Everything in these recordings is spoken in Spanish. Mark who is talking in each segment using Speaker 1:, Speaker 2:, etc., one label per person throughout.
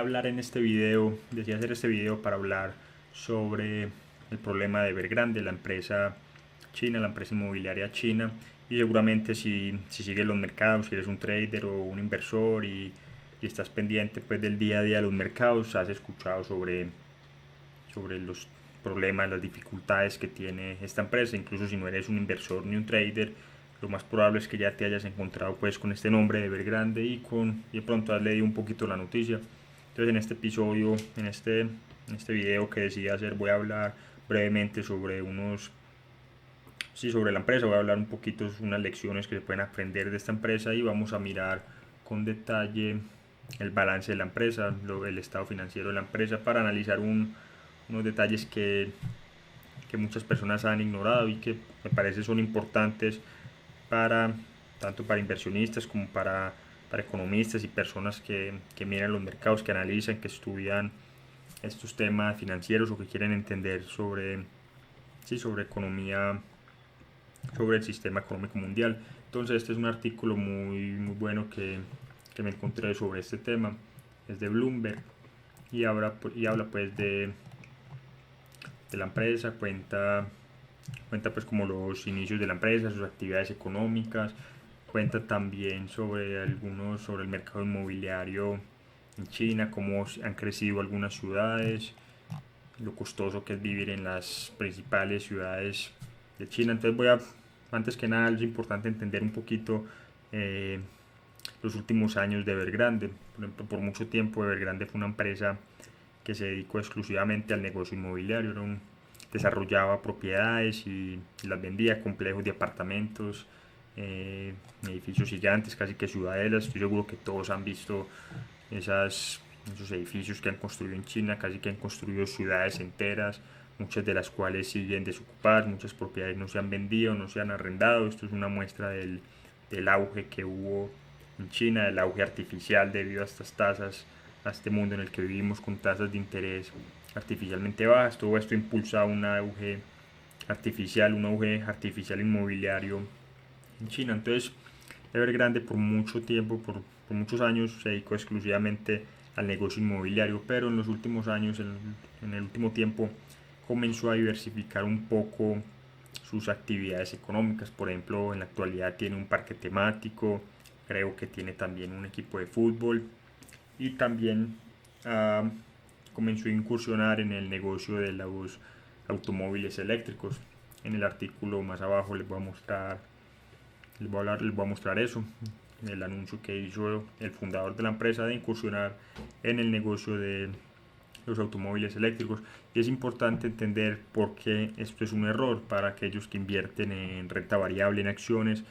Speaker 1: hablar en este video, decía hacer este video para hablar sobre el problema de Evergrande, la empresa china, la empresa inmobiliaria china. Y seguramente si sigues los mercados, si eres un trader o un inversor y estás pendiente pues del día a día de los mercados, has escuchado sobre los problemas, las dificultades que tiene esta empresa. Incluso si no eres un inversor ni un trader, lo más probable es que ya te hayas encontrado pues con este nombre de Evergrande y de pronto has leído un poquito la noticia. Entonces en este episodio, en este video que decidí hacer, voy a hablar brevemente sobre la empresa. Voy a hablar un poquito de unas lecciones que se pueden aprender de esta empresa y vamos a mirar con detalle el balance de la empresa, el estado financiero de la empresa, para analizar unos detalles que muchas personas han ignorado y que me parece son importantes para tanto para inversionistas como para economistas y personas que miran los mercados, que analizan, que estudian estos temas financieros o que quieren entender sobre economía, sobre el sistema económico mundial. Entonces este es un artículo muy bueno que me encontré sobre este tema. Es de Bloomberg y habla pues de la empresa, cuenta pues como los inicios de la empresa, sus actividades económicas, cuenta también sobre el mercado inmobiliario en China, cómo han crecido algunas ciudades, lo costoso que es vivir en las principales ciudades de China. Entonces antes que nada es importante entender un poquito eh, los últimos años de Evergrande. Por ejemplo, por mucho tiempo Evergrande fue una empresa que se dedicó exclusivamente al negocio inmobiliario. Desarrollaba propiedades y las vendía, complejos de apartamentos, edificios gigantes, casi que ciudadelas. Estoy seguro que todos han visto esos edificios que han construido en China, casi que han construido ciudades enteras, muchas de las cuales siguen desocupadas, muchas propiedades no se han vendido, no se han arrendado. Esto es una muestra del auge que hubo en China, del auge artificial debido a estas tasas, a este mundo en el que vivimos con tasas de interés artificialmente bajas. Todo esto impulsa un auge artificial inmobiliario en China. Entonces, Evergrande por mucho tiempo, por muchos años, se dedicó exclusivamente al negocio inmobiliario, pero en los últimos años, en el último tiempo, comenzó a diversificar un poco sus actividades económicas. Por ejemplo, en la actualidad tiene un parque temático, creo que tiene también un equipo de fútbol y también uh, comenzó a incursionar en el negocio de los automóviles eléctricos. En el artículo más abajo les voy a mostrar eso, el anuncio que hizo el fundador de la empresa de incursionar en el negocio de los automóviles eléctricos. Y es importante entender por qué esto es un error para aquellos que invierten en renta variable, en acciones.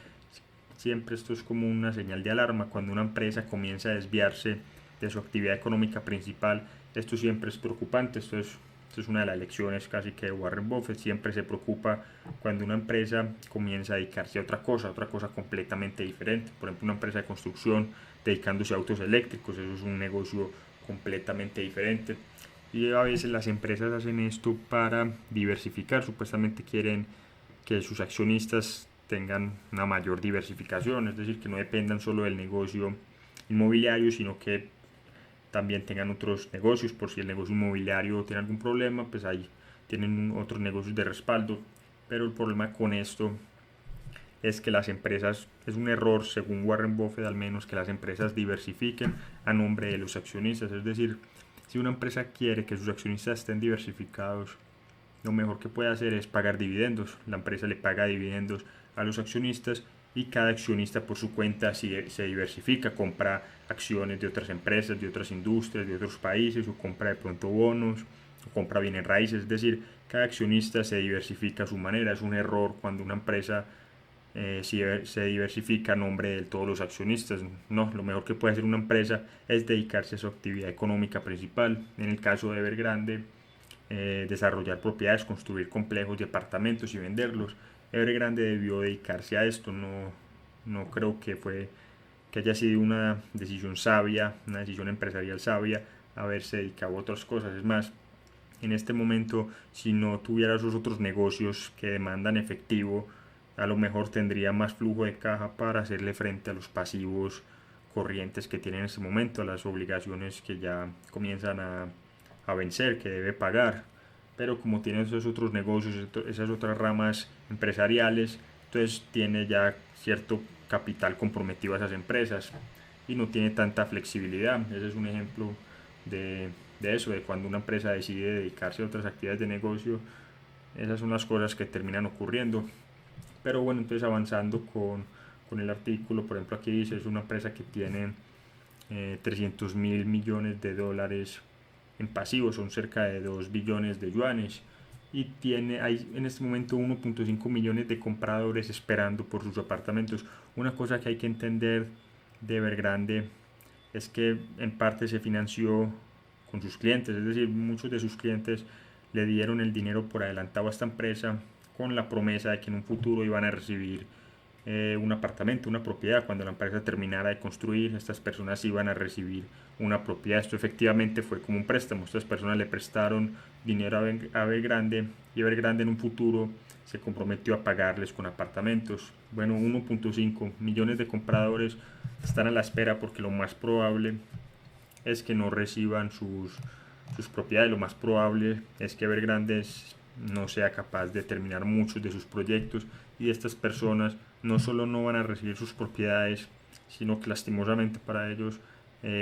Speaker 1: Siempre esto es como una señal de alarma cuando una empresa comienza a desviarse de su actividad económica principal. Esto siempre es preocupante. Esto es una de las lecciones casi que de Warren Buffett. Siempre se preocupa cuando una empresa comienza a dedicarse a otra cosa completamente diferente. Por ejemplo, una empresa de construcción dedicándose a autos eléctricos. Eso es un negocio completamente diferente. Y a veces las empresas hacen esto para diversificar. Supuestamente quieren que sus accionistas tengan una mayor diversificación, es decir, que no dependan solo del negocio inmobiliario, sino que también tengan otros negocios. Por si el negocio inmobiliario tiene algún problema, pues ahí tienen otros negocios de respaldo. Pero el problema con esto es que las empresas, es un error según Warren Buffett al menos, que las empresas diversifiquen a nombre de los accionistas. Es decir, si una empresa quiere que sus accionistas estén diversificados, lo mejor que puede hacer es pagar dividendos. La empresa le paga dividendos a los accionistas y cada accionista por su cuenta se diversifica, compra acciones de otras empresas, de otras industrias, de otros países, o compra de pronto bonos, o compra bienes raíces. Es decir, cada accionista se diversifica a su manera. Es un error cuando una empresa se diversifica a nombre de todos los accionistas. No, lo mejor que puede hacer una empresa es dedicarse a su actividad económica principal. En el caso de Evergrande, desarrollar propiedades, construir complejos de apartamentos y venderlos. Evergrande debió dedicarse a esto. No creo que haya sido una decisión sabia, una decisión empresarial sabia haberse dedicado a otras cosas. Es más, en este momento, si no tuviera esos otros negocios que demandan efectivo, a lo mejor tendría más flujo de caja para hacerle frente a los pasivos corrientes que tiene en este momento, a las obligaciones que ya comienzan a vencer, que debe pagar. Pero como tiene esos otros negocios, esas otras ramas empresariales, entonces tiene ya cierto capital comprometido a esas empresas y no tiene tanta flexibilidad. Ese es un ejemplo de eso, de cuando una empresa decide dedicarse a otras actividades de negocio. Esas son las cosas que terminan ocurriendo. Pero bueno, entonces avanzando con el artículo, por ejemplo aquí dice, es una empresa que tiene 300.000 millones de dólares en pasivos, son cerca de 2 billones de yuanes, y hay en este momento 1.5 millones de compradores esperando por sus apartamentos. Una cosa que hay que entender de Evergrande es que en parte se financió con sus clientes, es decir, muchos de sus clientes le dieron el dinero por adelantado a esta empresa con la promesa de que en un futuro iban a recibir un apartamento, una propiedad. Cuando la empresa terminara de construir, estas personas iban a recibir una propiedad. Esto efectivamente fue como un préstamo. Estas personas le prestaron dinero a Evergrande y Evergrande en un futuro se comprometió a pagarles con apartamentos. Bueno, 1.5 millones de compradores están a la espera porque lo más probable es que no reciban sus propiedades. Lo más probable es que Evergrande no sea capaz de terminar muchos de sus proyectos y estas personas no solo no van a recibir sus propiedades, sino que lastimosamente para ellos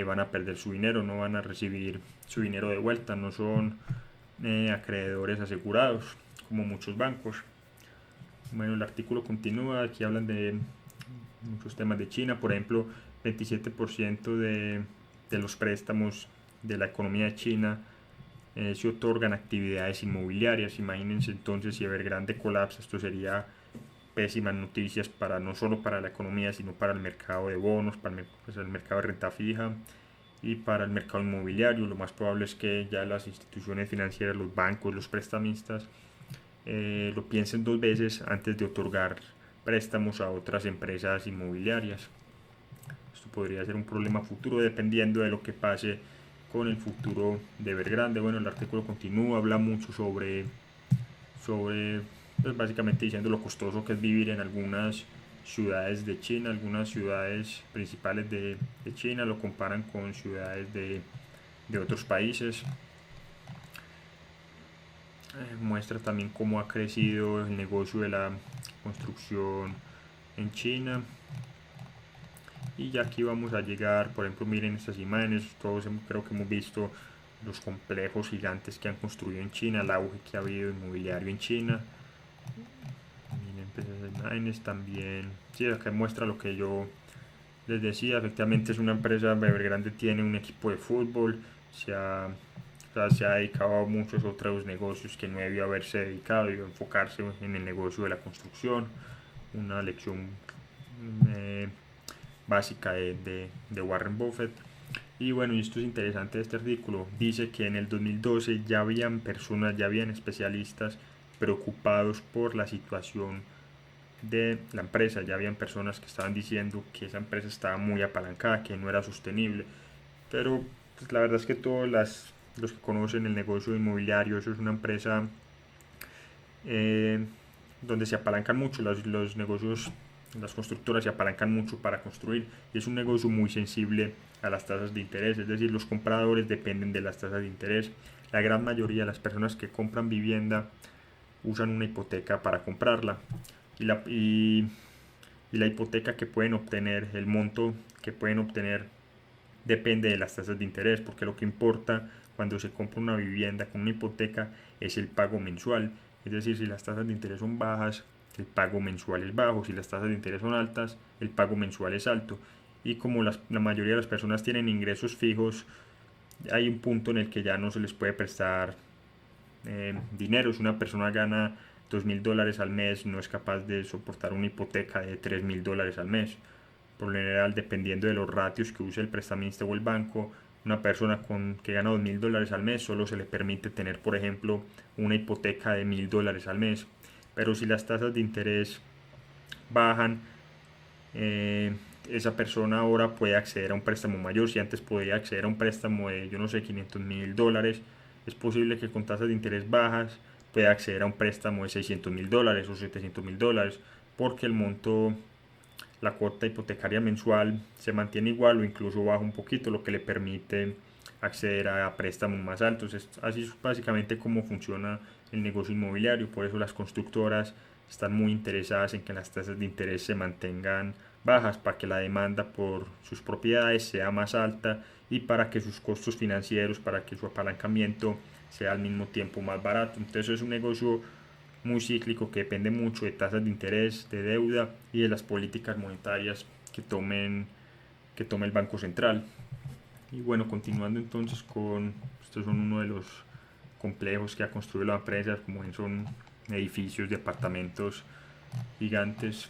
Speaker 1: van a perder su dinero, no van a recibir su dinero de vuelta, no son acreedores asegurados como muchos bancos. Bueno, el artículo continúa, aquí hablan de muchos temas de China, por ejemplo, 27% de los préstamos de la economía de China se otorgan actividades inmobiliarias. Imagínense entonces si Evergrande colapsa, esto sería pésimas noticias para no solo para la economía, sino para el mercado de bonos, para el mercado de renta fija y para el mercado inmobiliario. Lo más probable es que ya las instituciones financieras, los bancos, los prestamistas lo piensen dos veces antes de otorgar préstamos a otras empresas inmobiliarias. Esto podría ser un problema futuro dependiendo de lo que pase con el futuro de Evergrande. Bueno, el artículo continúa, habla mucho sobre pues básicamente diciendo lo costoso que es vivir en algunas ciudades de China, algunas ciudades principales de China, lo comparan con ciudades de otros países. Muestra también cómo ha crecido el negocio de la construcción en China. Y ya aquí vamos a llegar, por ejemplo, miren estas imágenes, todos creo que hemos visto los complejos gigantes que han construido en China, el auge que ha habido inmobiliario en China. Miren pues esas imágenes también, sí, acá muestra lo que yo les decía, efectivamente es una empresa, Evergrande tiene un equipo de fútbol, se ha dedicado a muchos otros negocios que no debió haberse dedicado, debió enfocarse en el negocio de la construcción. Una lección básica de Warren Buffett. Y bueno, y esto es interesante de este artículo, dice que en el 2012 ya habían personas, ya habían especialistas preocupados por la situación de la empresa, ya habían personas que estaban diciendo que esa empresa estaba muy apalancada, que no era sostenible, pero pues, la verdad es que todos los que conocen el negocio inmobiliario, eso es una empresa donde se apalancan mucho los negocios, las constructoras se apalancan mucho para construir y es un negocio muy sensible a las tasas de interés, es decir, los compradores dependen de las tasas de interés. La gran mayoría de las personas que compran vivienda usan una hipoteca para comprarla y la hipoteca que pueden obtener, el monto que pueden obtener depende de las tasas de interés, porque lo que importa cuando se compra una vivienda con una hipoteca es el pago mensual. Es decir, si las tasas de interés son bajas, el pago mensual es bajo; si las tasas de interés son altas, el pago mensual es alto. Y como la mayoría de las personas tienen ingresos fijos, hay un punto en el que ya no se les puede prestar dinero. Si una persona gana $2.000 al mes, no es capaz de soportar una hipoteca de $3.000 al mes. Por lo general, dependiendo de los ratios que use el prestamista o el banco, una persona que gana $2.000 al mes solo se le permite tener, por ejemplo, una hipoteca de $1.000 al mes. Pero si las tasas de interés bajan, esa persona ahora puede acceder a un préstamo mayor. Si antes podía acceder a un préstamo de, yo no sé, $500.000, es posible que con tasas de interés bajas pueda acceder a un préstamo de $600.000 o $700.000, porque el monto la cuota hipotecaria mensual se mantiene igual o incluso baja un poquito, lo que le permite acceder a préstamos más altos. Así es básicamente cómo funciona el negocio inmobiliario. Por eso las constructoras están muy interesadas en que las tasas de interés se mantengan bajas, para que la demanda por sus propiedades sea más alta y para que sus costos financieros, para que su apalancamiento sea al mismo tiempo más barato. Entonces es un negocio muy cíclico que depende mucho de tasas de interés, de deuda y de las políticas monetarias que tome el Banco Central. Y bueno, continuando entonces con, estos son uno de los complejos que ha construido la empresa, como son edificios, departamentos gigantes.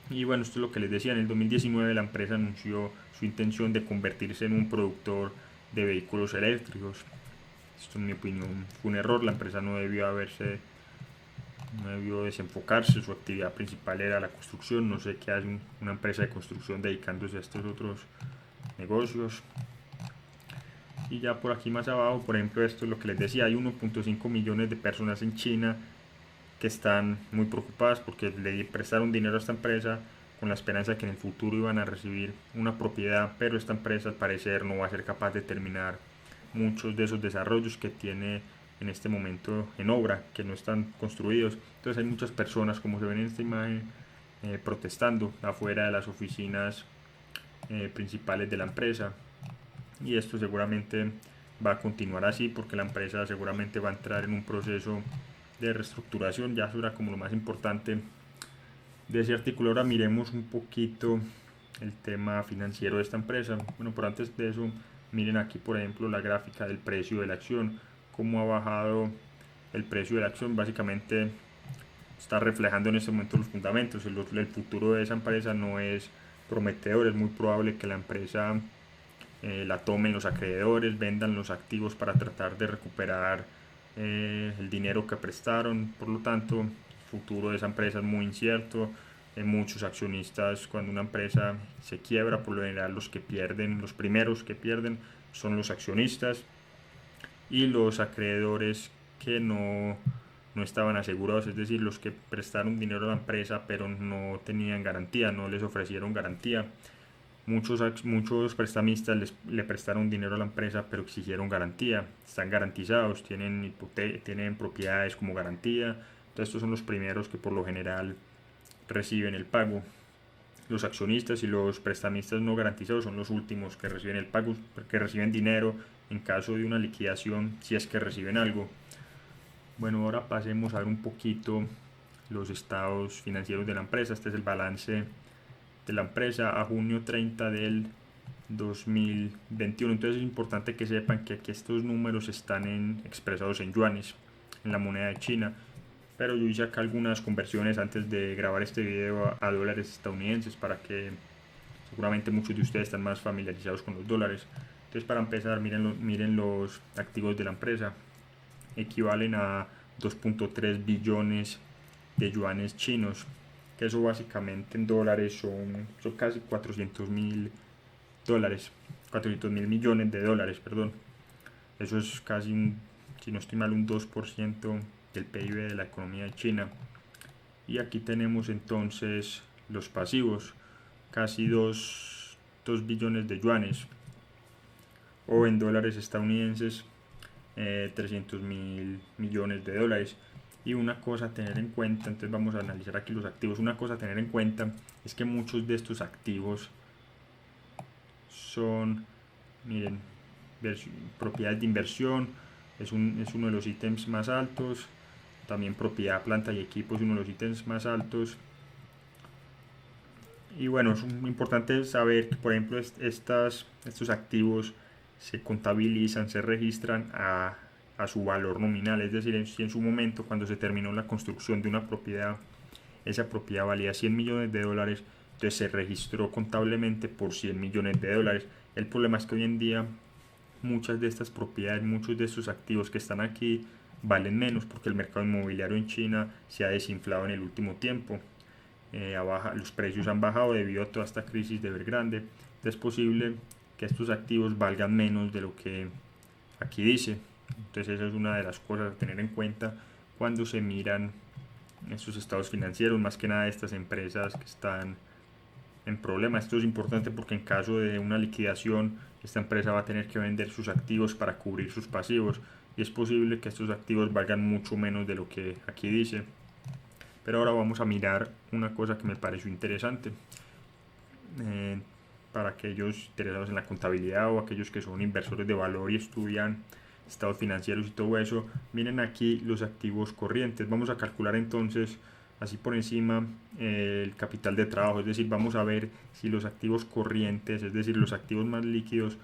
Speaker 1: Y bueno, esto es lo que les decía, en el 2019 la empresa anunció su intención de convertirse en un productor de vehículos eléctricos. Esto en mi opinión fue un error, la empresa no debió desenfocarse, su actividad principal era la construcción, no sé qué hace una empresa de construcción dedicándose a estos otros negocios. Y ya por aquí más abajo, por ejemplo, esto es lo que les decía, hay 1.5 millones de personas en China que están muy preocupadas porque le prestaron dinero a esta empresa con la esperanza de que en el futuro iban a recibir una propiedad, pero esta empresa al parecer no va a ser capaz de terminar muchos de esos desarrollos que tiene en este momento en obra, que no están construidos. Entonces hay muchas personas, como se ven en esta imagen, protestando afuera de las oficinas principales de la empresa, y esto seguramente va a continuar así porque la empresa seguramente va a entrar en un proceso de reestructuración. Ya eso era como lo más importante de ese artículo. Ahora miremos un poquito el tema financiero de esta empresa. Bueno, pero antes de eso, miren aquí por ejemplo la gráfica del precio de la acción, cómo ha bajado el precio de la acción. Básicamente está reflejando en este momento los fundamentos. El futuro de esa empresa no es prometedor, es muy probable que la empresa la tomen los acreedores, vendan los activos para tratar de recuperar el dinero que prestaron. Por lo tanto, el futuro de esa empresa es muy incierto. Muchos accionistas, cuando una empresa se quiebra, por lo general los que pierden, los primeros que pierden son los accionistas y los acreedores que no estaban asegurados, es decir, los que prestaron dinero a la empresa pero no tenían garantía, no les ofrecieron garantía. Muchos prestamistas le prestaron dinero a la empresa pero exigieron garantía, están garantizados, tienen propiedades como garantía. Entonces estos son los primeros que por lo general reciben el pago. Los accionistas y los prestamistas no garantizados son los últimos que reciben el pago, que reciben dinero en caso de una liquidación, si es que reciben algo. Bueno, ahora pasemos a ver un poquito los estados financieros de la empresa. Este es el balance de la empresa a junio 30 del 2021. Entonces es importante que sepan que aquí estos números están expresados en yuanes, en la moneda de China, pero yo hice acá algunas conversiones antes de grabar este video a dólares estadounidenses, para que seguramente muchos de ustedes están más familiarizados con los dólares. Entonces, para empezar, miren los activos de la empresa, equivalen a 2.3 billones de yuanes chinos, que eso básicamente en dólares son casi 400.000 dólares, 400.000 millones de dólares, perdón. Eso es casi, si no estoy mal, un 2% del PIB de la economía de China. Y aquí tenemos entonces los pasivos, casi 2 billones de yuanes, o en dólares estadounidenses 300.000 millones de dólares. Y una cosa a tener en cuenta, entonces vamos a analizar aquí los activos. Una cosa a tener en cuenta es que muchos de estos activos son, miren, propiedades de inversión, es uno de los ítems más altos. También propiedad, planta y equipo es uno de los ítems más altos. Y bueno, es importante saber que, por ejemplo, estos activos se contabilizan, se registran a su valor nominal. Es decir, si en su momento, cuando se terminó la construcción de una propiedad, esa propiedad valía 100 millones de dólares, entonces se registró contablemente por 100 millones de dólares. El problema es que hoy en día muchas de estas propiedades, muchos de estos activos que están aquí valen menos, porque el mercado inmobiliario en China se ha desinflado en el último tiempo. Los precios han bajado debido a toda esta crisis de Evergrande. Es posible que estos activos valgan menos de lo que aquí dice. Entonces esa es una de las cosas a tener en cuenta cuando se miran estos estados financieros, más que nada de estas empresas que están en problema. Esto es importante porque en caso de una liquidación, esta empresa va a tener que vender sus activos para cubrir sus pasivos, y es posible que estos activos valgan mucho menos de lo que aquí dice. Pero ahora vamos a mirar una cosa que me pareció interesante. Para aquellos interesados en la contabilidad o aquellos que son inversores de valor y estudian estados financieros y todo eso, miren aquí los activos corrientes. Vamos a calcular entonces así por encima el capital de trabajo, es decir, vamos a ver si los activos corrientes, es decir, los activos más líquidos,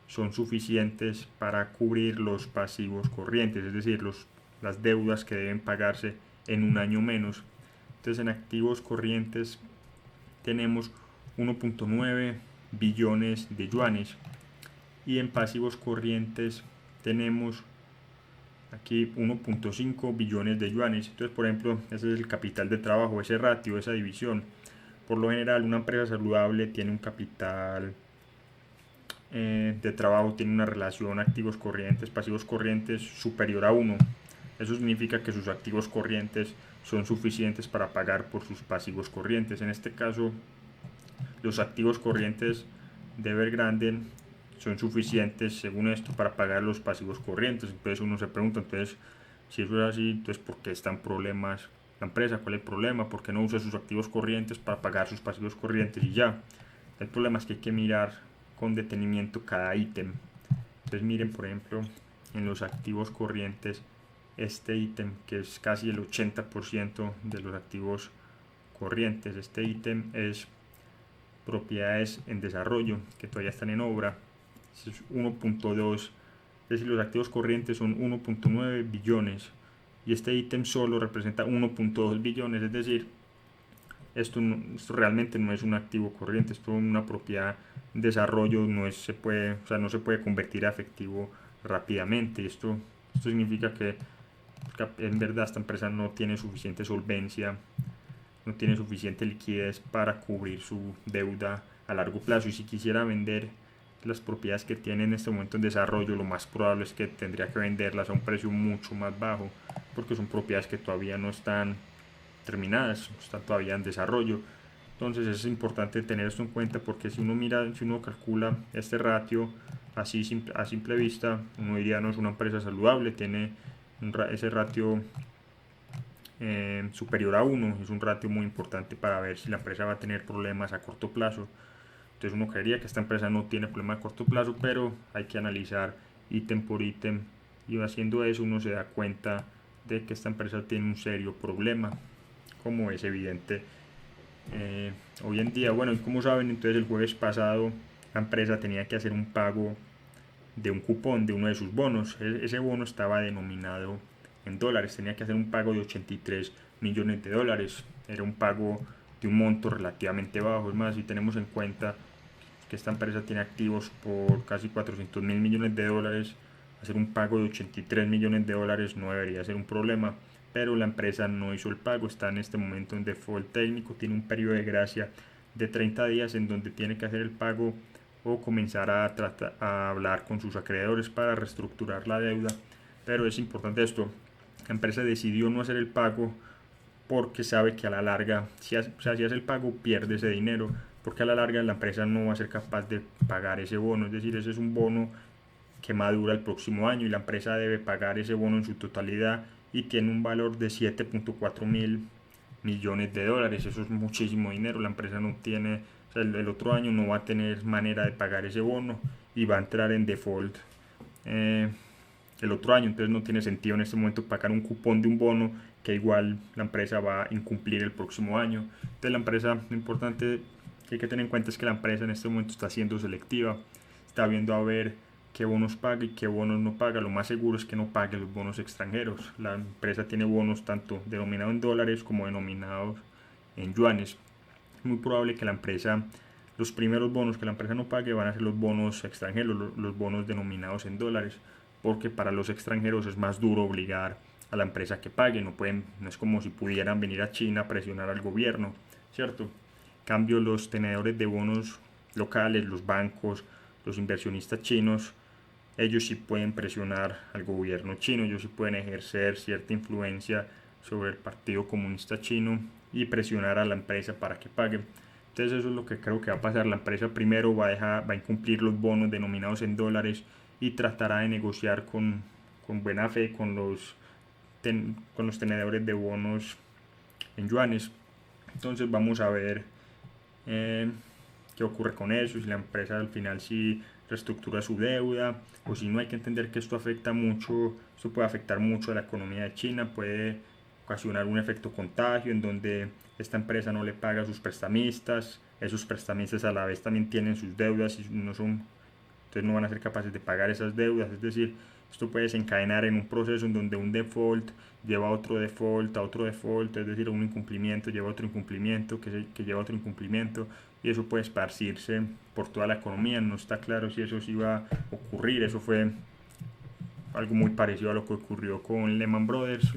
Speaker 1: son suficientes para cubrir los pasivos corrientes, es decir, las deudas que deben pagarse en un año menos. Entonces en activos corrientes tenemos 1.9 billones de yuanes, y en pasivos corrientes tenemos aquí 1.5 billones de yuanes. Entonces, por ejemplo, ese es el capital de trabajo, ese ratio, esa división. Por lo general, una empresa saludable tiene un capital de trabajo, tiene una relación activos corrientes, pasivos corrientes superior a 1. Eso significa que sus activos corrientes son suficientes para pagar por sus pasivos corrientes. En este caso, los activos corrientes de Evergrande son suficientes, según esto, para pagar los pasivos corrientes. Entonces uno se pregunta, entonces, si eso es así, entonces ¿por qué están problemas la empresa? ¿Cuál es el problema? ¿Por qué no usa sus activos corrientes para pagar sus pasivos corrientes y ya? El problema es que hay que mirar con detenimiento cada ítem. Entonces miren, por ejemplo, en los activos corrientes, este ítem, que es casi el 80% de los activos corrientes, este ítem es propiedades en desarrollo que todavía están en obra, es 1.2, es decir, los activos corrientes son 1.9 billones y este ítem solo representa 1.2 billones, es decir, esto realmente no es un activo corriente, esto es una propiedad en desarrollo, no se puede convertir a efectivo rápidamente. Esto significa que en verdad esta empresa no tiene suficiente solvencia, no tiene suficiente liquidez para cubrir su deuda a largo plazo, y si quisiera vender las propiedades que tiene en este momento en desarrollo, lo más probable es que tendría que venderlas a un precio mucho más bajo, porque son propiedades que todavía no están terminadas, están todavía en desarrollo. Entonces es importante tener esto en cuenta, porque si uno calcula este ratio así a simple vista, uno diría no es una empresa saludable, tiene ese ratio superior a 1, es un ratio muy importante para ver si la empresa va a tener problemas a corto plazo. Entonces uno creería que esta empresa no tiene problema a corto plazo, pero hay que analizar ítem por ítem, y haciendo eso uno se da cuenta de que esta empresa tiene un serio problema, como es evidente hoy en día. Bueno, y como saben, entonces el jueves pasado la empresa tenía que hacer un pago de un cupón de uno de sus bonos. Ese bono estaba denominado en dólares, tenía que hacer un pago de 83 millones de dólares. Era un pago de un monto relativamente bajo. Es más, si tenemos en cuenta que esta empresa tiene activos por casi 400 mil millones de dólares, hacer un pago de 83 millones de dólares no debería ser un problema, pero la empresa no hizo el pago, está en este momento en default técnico, tiene un periodo de gracia de 30 días en donde tiene que hacer el pago o comenzar a hablar con sus acreedores para reestructurar la deuda. Pero es importante esto, la empresa decidió no hacer el pago porque sabe que a la larga, si hace el pago, pierde ese dinero, porque a la larga la empresa no va a ser capaz de pagar ese bono. Es decir, ese es un bono que madura el próximo año y la empresa debe pagar ese bono en su totalidad, y tiene un valor de 7.4 mil millones de dólares. Eso es muchísimo dinero. La empresa no tiene, o sea, el otro año no va a tener manera de pagar ese bono y va a entrar en default el otro año. Entonces no tiene sentido en este momento pagar un cupón de un bono que igual la empresa va a incumplir el próximo año. Entonces la empresa, lo importante que hay que tener en cuenta es que la empresa en este momento está siendo selectiva, está viendo a ver qué bonos paga y qué bonos no paga. Lo más seguro es que no pague los bonos extranjeros. La empresa tiene bonos tanto denominados en dólares como denominados en yuanes. Es muy probable que la empresa, los primeros bonos que la empresa no pague van a ser los bonos extranjeros, los bonos denominados en dólares, porque para los extranjeros es más duro obligar a la empresa que pague. No es como si pudieran venir a China a presionar al gobierno, ¿cierto? En cambio, los tenedores de bonos locales, los bancos, los inversionistas chinos, ellos sí pueden presionar al gobierno chino, ellos sí pueden ejercer cierta influencia sobre el Partido Comunista Chino y presionar a la empresa para que pague. Entonces eso es lo que creo que va a pasar. La empresa primero va a incumplir los bonos denominados en dólares y tratará de negociar con buena fe con los tenedores de bonos en yuanes. Entonces vamos a ver qué ocurre con eso, si la empresa al final sí reestructura su deuda o si no. Hay que entender que esto puede afectar mucho a la economía de China, puede ocasionar un efecto contagio en donde esta empresa no le paga a sus prestamistas, esos prestamistas a la vez también tienen sus deudas y entonces no van a ser capaces de pagar esas deudas. Es decir, esto puede desencadenar en un proceso en donde un default lleva a otro default, es decir, un incumplimiento lleva a otro incumplimiento, que lleva a otro incumplimiento, y eso puede esparcirse por toda la economía. No está claro si eso sí va a ocurrir. Eso fue algo muy parecido a lo que ocurrió con Lehman Brothers,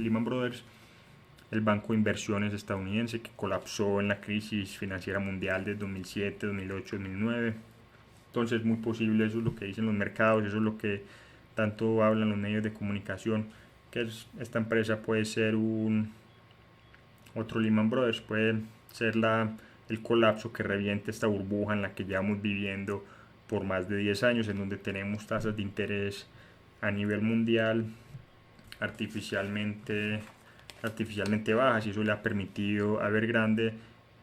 Speaker 1: el banco de inversiones estadounidense que colapsó en la crisis financiera mundial de 2007, 2008, 2009. Entonces es muy posible, eso es lo que dicen los mercados, eso es lo que tanto hablan los medios de comunicación, que esta empresa puede ser otro Lehman Brothers, puede ser el colapso que reviente esta burbuja en la que llevamos viviendo por más de 10 años, en donde tenemos tasas de interés a nivel mundial artificialmente bajas, y eso le ha permitido a Evergrande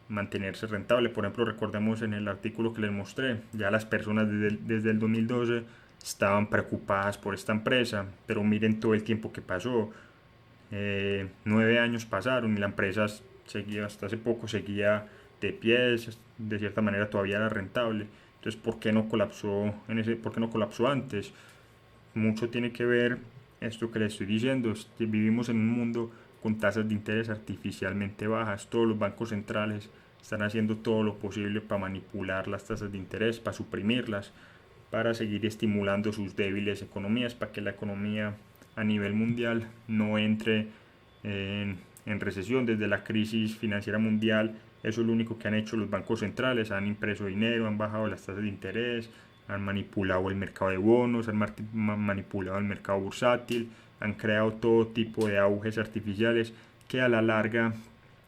Speaker 1: mantenerse rentable. Por ejemplo, recordemos en el artículo que les mostré, ya las personas desde el 2012 estaban preocupadas por esta empresa, pero miren todo el tiempo que pasó. 9 años pasaron y la empresa seguía, hasta hace poco seguía de pie, de cierta manera todavía era rentable. Entonces, ¿por qué no colapsó antes? Mucho tiene que ver esto que les estoy diciendo, es que vivimos en un mundo con tasas de interés artificialmente bajas. Todos los bancos centrales están haciendo todo lo posible para manipular las tasas de interés, para suprimirlas, para seguir estimulando sus débiles economías, para que la economía a nivel mundial no entre en recesión. Desde la crisis financiera mundial, eso es lo único que han hecho los bancos centrales: han impreso dinero, han bajado las tasas de interés, han manipulado el mercado de bonos, han manipulado el mercado bursátil, han creado todo tipo de auges artificiales que a la larga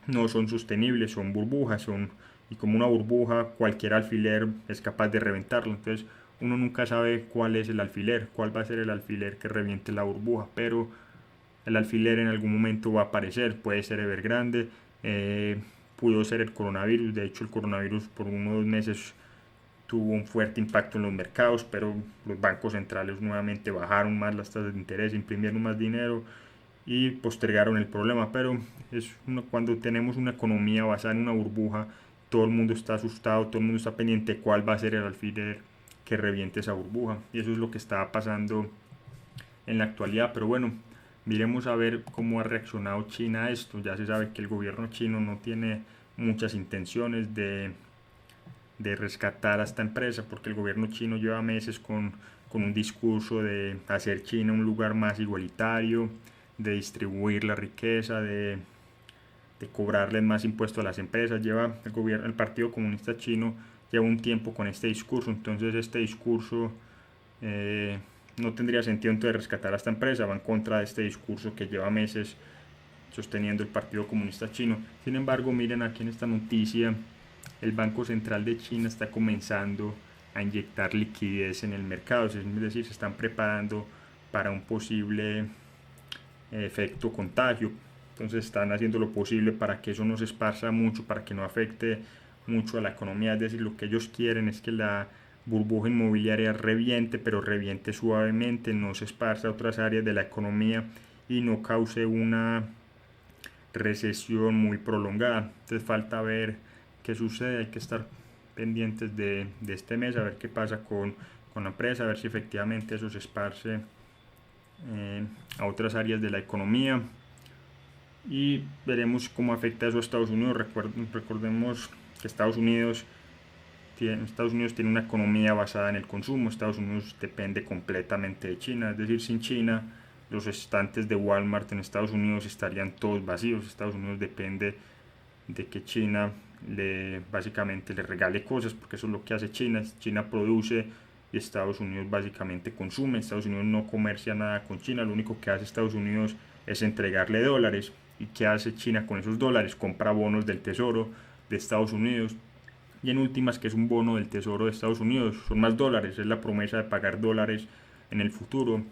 Speaker 1: no son sostenibles, son burbujas, y como una burbuja cualquier alfiler es capaz de reventarlo. Entonces uno nunca sabe cuál es el alfiler, cuál va a ser el alfiler que reviente la burbuja, pero el alfiler en algún momento va a aparecer. Puede ser Evergrande, pudo ser el coronavirus. De hecho, el coronavirus por unos meses tuvo un fuerte impacto en los mercados, pero los bancos centrales nuevamente bajaron más las tasas de interés, imprimieron más dinero y postergaron el problema. Pero cuando tenemos una economía basada en una burbuja, todo el mundo está asustado, todo el mundo está pendiente de cuál va a ser el alfiler que reviente esa burbuja, y eso es lo que está pasando en la actualidad. Pero bueno, miremos a ver cómo ha reaccionado China a esto. Ya se sabe que el gobierno chino no tiene muchas intenciones de rescatar a esta empresa, porque el gobierno chino lleva meses con un discurso de hacer China un lugar más igualitario, de distribuir la riqueza, de cobrarles más impuestos a las empresas. El Partido Comunista Chino lleva un tiempo con este discurso. Entonces este discurso no tendría sentido entonces rescatar a esta empresa, va en contra de este discurso que lleva meses sosteniendo el Partido Comunista Chino. Sin embargo, miren aquí en esta noticia, el Banco Central de China está comenzando a inyectar liquidez en el mercado, es decir, se están preparando para un posible efecto contagio. Entonces están haciendo lo posible para que eso no se esparza mucho, para que no afecte mucho a la economía. Es decir, lo que ellos quieren es que la burbuja inmobiliaria reviente, pero reviente suavemente, no se esparza a otras áreas de la economía y no cause una recesión muy prolongada. Entonces falta ver qué sucede, hay que estar pendientes de este mes, a ver qué pasa con la empresa, a ver si efectivamente eso se esparce a otras áreas de la economía, y veremos cómo afecta eso a Estados Unidos. Recordemos que Estados Unidos tiene una economía basada en el consumo. Estados Unidos depende completamente de China, es decir, sin China los estantes de Walmart en Estados Unidos estarían todos vacíos. Estados Unidos depende de que China básicamente le regale cosas, porque eso es lo que hace China. China produce y Estados Unidos básicamente consume. Estados Unidos no comercia nada con China, lo único que hace Estados Unidos es entregarle dólares. ¿Y qué hace China con esos dólares? Compra bonos del Tesoro de Estados Unidos. Y en últimas, que es un bono del Tesoro de Estados Unidos, son más dólares, es la promesa de pagar dólares en el futuro.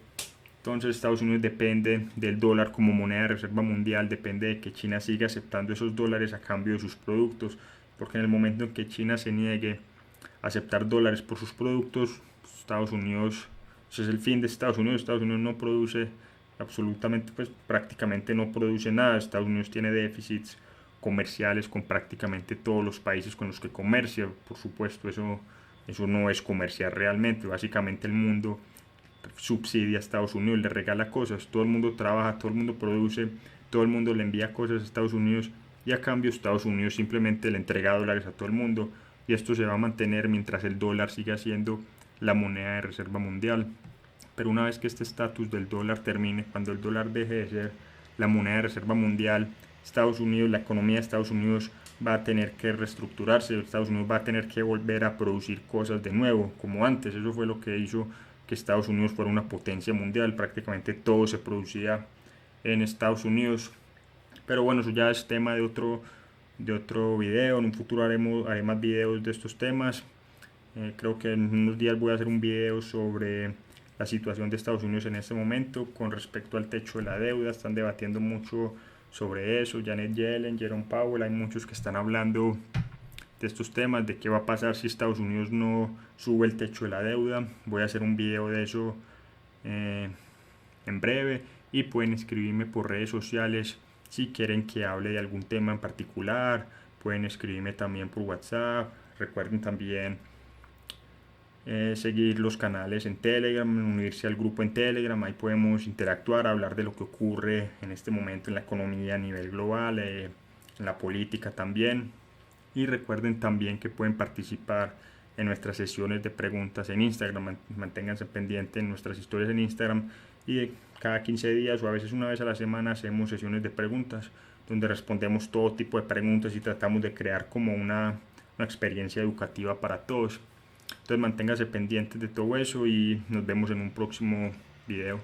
Speaker 1: Entonces Estados Unidos depende del dólar como moneda de reserva mundial, depende de que China siga aceptando esos dólares a cambio de sus productos, porque en el momento en que China se niegue a aceptar dólares por sus productos, Estados Unidos, ese es el fin de Estados Unidos. Estados Unidos no produce absolutamente, pues prácticamente no produce nada. Estados Unidos tiene déficits comerciales con prácticamente todos los países con los que comercia. Por supuesto, eso no es comerciar realmente. Básicamente el mundo subsidia a Estados Unidos, le regala cosas, todo el mundo trabaja, todo el mundo produce, todo el mundo le envía cosas a Estados Unidos, y a cambio Estados Unidos simplemente le entrega dólares a todo el mundo, y esto se va a mantener mientras el dólar siga siendo la moneda de reserva mundial. Pero una vez que este estatus del dólar termine, cuando el dólar deje de ser la moneda de reserva mundial, Estados Unidos, la economía de Estados Unidos va a tener que reestructurarse. Estados Unidos va a tener que volver a producir cosas de nuevo, como antes. Eso fue lo que hizo que Estados Unidos fuera una potencia mundial. Prácticamente todo se producía en Estados Unidos. Pero bueno, eso ya es tema de otro video. En un futuro haré más videos de estos temas. Creo que en unos días voy a hacer un video sobre la situación de Estados Unidos en este momento con respecto al techo de la deuda. Están debatiendo mucho sobre eso. Janet Yellen, Jerome Powell, hay muchos que están hablando de estos temas, de qué va a pasar si Estados Unidos no sube el techo de la deuda. Voy a hacer un video de eso en breve, y pueden escribirme por redes sociales si quieren que hable de algún tema en particular. Pueden escribirme también por WhatsApp. Recuerden también seguir los canales en Telegram, unirse al grupo en Telegram. Ahí podemos interactuar, hablar de lo que ocurre en este momento en la economía a nivel global, en la política también. Y recuerden también que pueden participar en nuestras sesiones de preguntas en Instagram. Manténganse pendientes en nuestras historias en Instagram, y cada 15 días o a veces una vez a la semana hacemos sesiones de preguntas donde respondemos todo tipo de preguntas y tratamos de crear como una experiencia educativa para todos. Entonces manténganse pendientes de todo eso y nos vemos en un próximo video.